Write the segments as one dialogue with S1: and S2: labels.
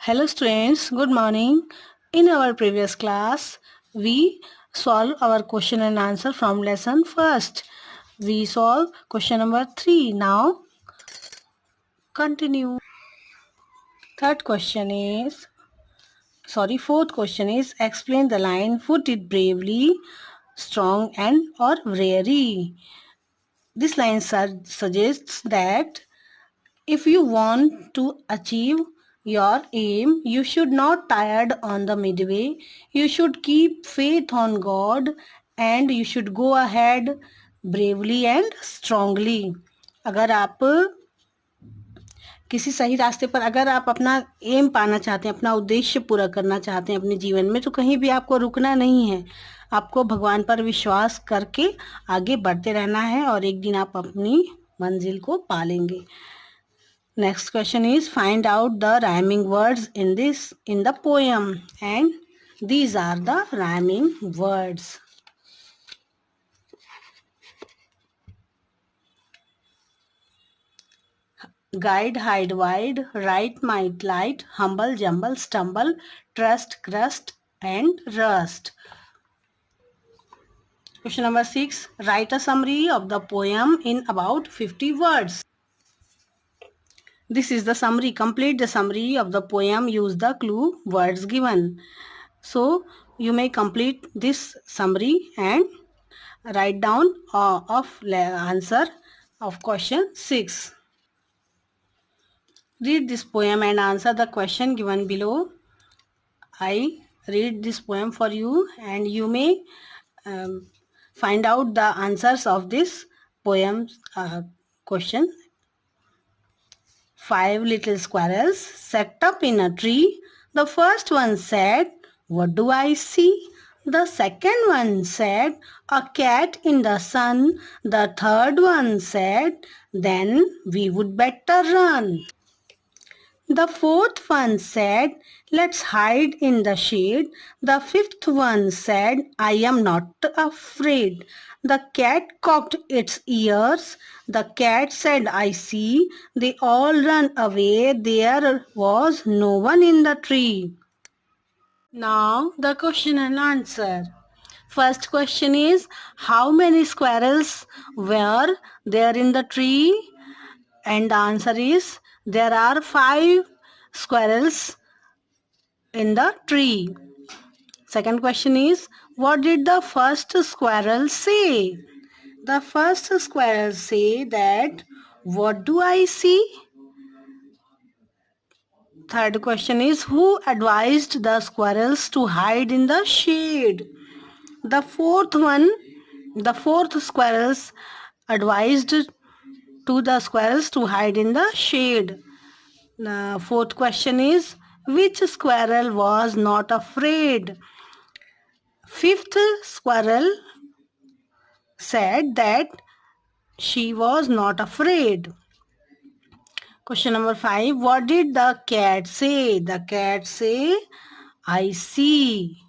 S1: Hello students, good morning. In our previous class, we solve our question and answer from lesson first. We solve question number 3. Now, continue. Fourth question is explain the line foot it bravely, strong and or wary. This line suggests that if you want to achieve your aim, you should not tired on the midway. You should keep faith on God and you should go ahead bravely and strongly. अगर आप किसी सही रास्ते पर अगर आप अपना M पाना चाहते हैं, अपना उद्देश्य पूरा करना चाहते हैं अपने जीवन में, तो कहीं भी आपको रुकना नहीं है. आपको भगवान पर विश्वास करके आगे बढ़ते रहना है और एक दिन आप अपनी मंजिल को पालेंगे. Next question is find out the rhyming words in the poem, and these are the rhyming words. Guide, hide, wide, right, might, light, humble, jumble, stumble, trust, crust, and rust. Question number 6. Write a summary of the poem in about 50 words. This is the summary. Complete the summary of the poem. Use the clue words given. So you may complete this summary and write down of answer of question 6. Read this poem and answer the question given below. I read this poem for you and you may find out the answers of this poem question. 5 little squirrels sat up in a tree. The first one said, "What do I see?" The second one said, "A cat in the sun." The third one said, "Then we would better run." The fourth one said, "Let's hide in the shade." The fifth one said, "I am not afraid." The cat cocked its ears. The cat said, "I see." They all ran away. There was no one in the tree. Now the question and answer. First question is, how many squirrels were there in the tree? And the answer is, there are 5 squirrels in the tree. Second question is, what did the first squirrel say? The first squirrel say that, "What do I see?" Third question is, who advised the squirrels to hide in the shade? The fourth squirrels advised to the squirrels to hide in the shade. The fourth question is, which squirrel was not afraid? Fifth squirrel said that she was not afraid. Question number 5. What did the cat say? The cat say, "I see."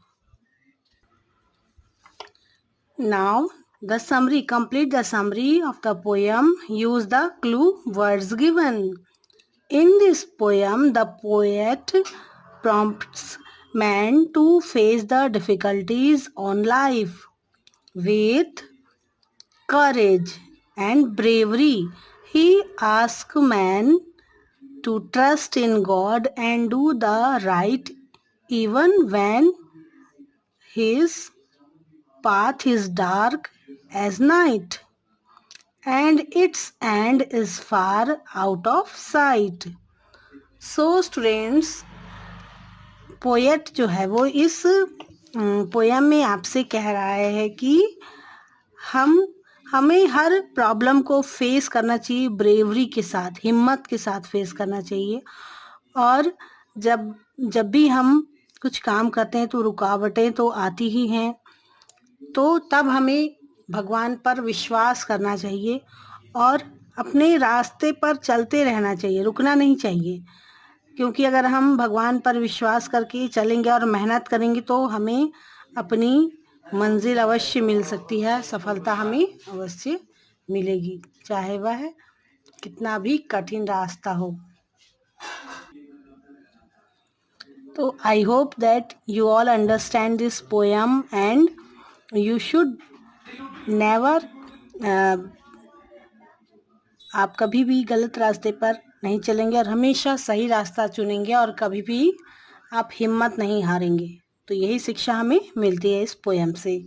S1: Now the summary. Complete the summary of the poem. Use the clue words given. In this poem, the poet prompts man to face the difficulties on life with courage and bravery. He asks man to trust in God and do the right even when his path is dark as night and its end is far out of sight. So students, poet जो है वो इस poem में आपसे कह रहा है कि हमें हर प्रॉब्लम को फेस करना चाहिए, ब्रेवरी के साथ, हिम्मत के साथ फेस करना चाहिए. और जब भी हम कुछ काम करते हैं तो रुकावटें तो आती ही हैं, तो तब हमें भगवान पर विश्वास करना चाहिए और अपने रास्ते पर चलते रहना चाहिए, रुकना नहीं चाहिए. क्योंकि अगर हम भगवान पर विश्वास करके चलेंगे और मेहनत करेंगे तो हमें अपनी मंजिल अवश्य मिल सकती है, सफलता हमें अवश्य मिलेगी, चाहे वह कितना भी कठिन रास्ता हो. तो I hope that you all understand this poem and you should never, आप कभी भी गलत रास्ते पर नहीं चलेंगे और हमेशा सही रास्ता चुनेंगे और कभी भी आप हिम्मत नहीं हारेंगे। तो यही शिक्षा हमें मिलती है इस पोएम से।